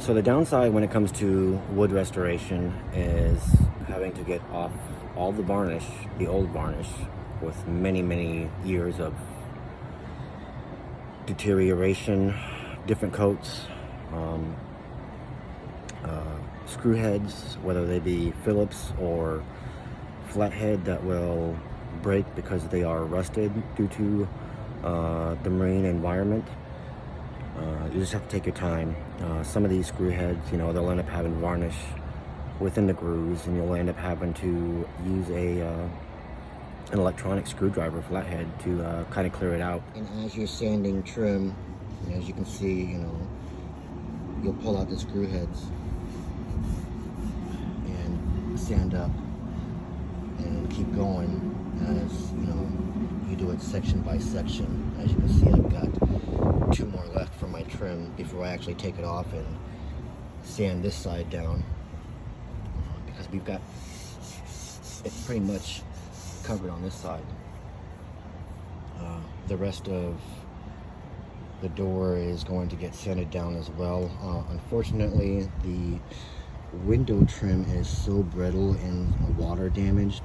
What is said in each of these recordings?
So the downside when it comes to wood restoration is having to get off all the varnish, the old varnish, with many years of deterioration, different coats, screw heads, whether they be Phillips or flathead, that will break because they are rusted due to the marine environment. You just have to take your time. Some of these screw heads, you know, they'll end up having varnish within the grooves, and you'll end up having to use an electronic screwdriver flathead to kind of clear it out. And as you're sanding trim, as you can see, you know, you'll pull out the screw heads and sand up and keep going as, you know, you do it section by section. As you can see, I've got 2 more left for my trim before I actually take it off and sand this side down, because we've got it pretty much covered on this side. The rest of the door is going to get sanded down as well. Unfortunately, the window trim is so brittle and water damaged,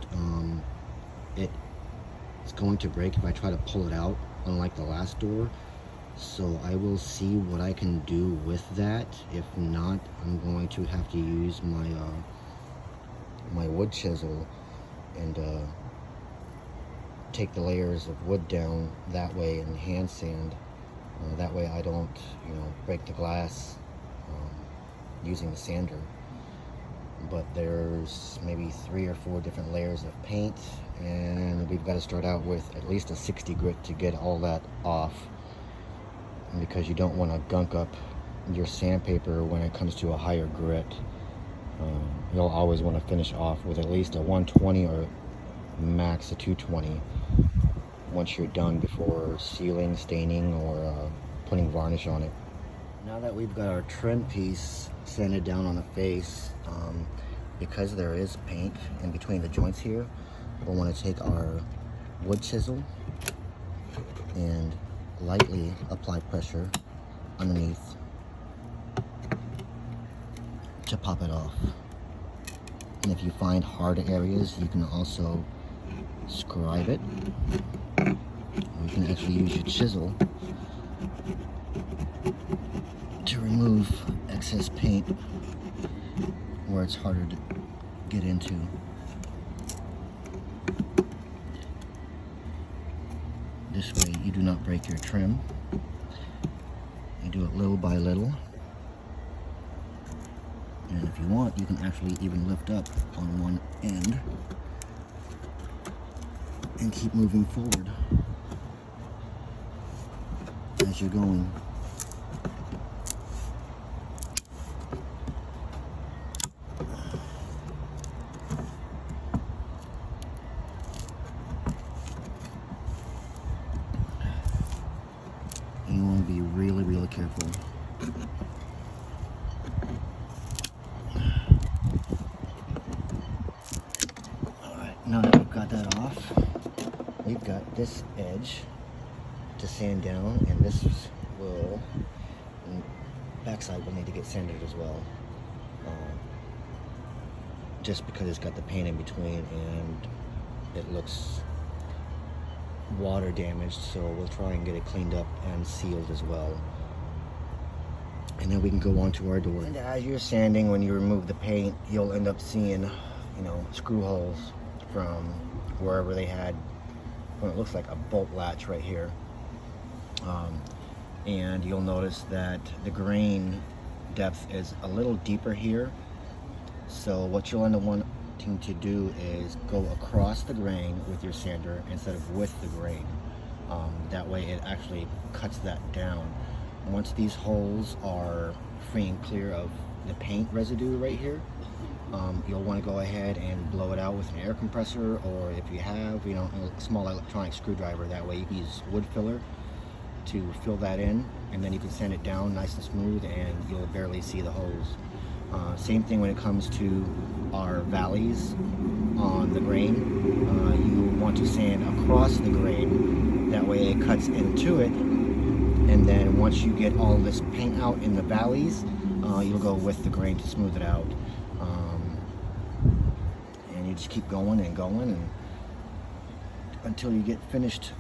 it's going to break if I try to pull it out, unlike the last door. So I will see what I can do with that. If not, I'm going to have to use my my wood chisel and take the layers of wood down that way and hand sand. That way I don't, you know, break the glass using the sander. But there's maybe 3 or 4 different layers of paint, and we've got to start out with at least a 60 grit to get all that off, because you don't want to gunk up your sandpaper when it comes to a higher grit. You'll always want to finish off with at least a 120 or max a 220 once you're done, before sealing, staining, or putting varnish on it. Now that we've got our trim piece sanded down on the face, because there is paint in between the joints here, we'll want to take our wood chisel and lightly apply pressure underneath to pop it off. And if you find hard areas, you can also scribe it, or you can actually use your chisel to remove excess paint where it's harder to get into. This way you do not break your trim. You do it little by little. And if you want, you can actually even lift up on one end and keep moving forward as you're going. You want to be really careful. Alright, now that we've got that off, we've got this edge to sand down, and this will, and backside will need to get sanded as well. Just because it's got the paint in between and it looks water damaged, so we'll try and get it cleaned up and sealed as well. And then we can go on to our door. And as you're sanding, when you remove the paint, you'll end up seeing, you know, screw holes from wherever they had, well, it looks like a bolt latch right here. And you'll notice that the grain depth is a little deeper here. So what you'll end up wanting to do is go across the grain with your sander instead of with the grain. That way it actually cuts that down. Once these holes are free and clear of the paint residue right here, you'll want to go ahead and blow it out with an air compressor, or if you have, you know, a small electronic screwdriver. That way you can use wood filler to fill that in, and then you can sand it down nice and smooth, and you'll barely see the holes. Same thing when it comes to our valleys on the grain. You want to sand across the grain, that way it cuts into it, and then once you get all this paint out in the valleys, you'll go with the grain to smooth it out. And you just keep going and going and until you get finished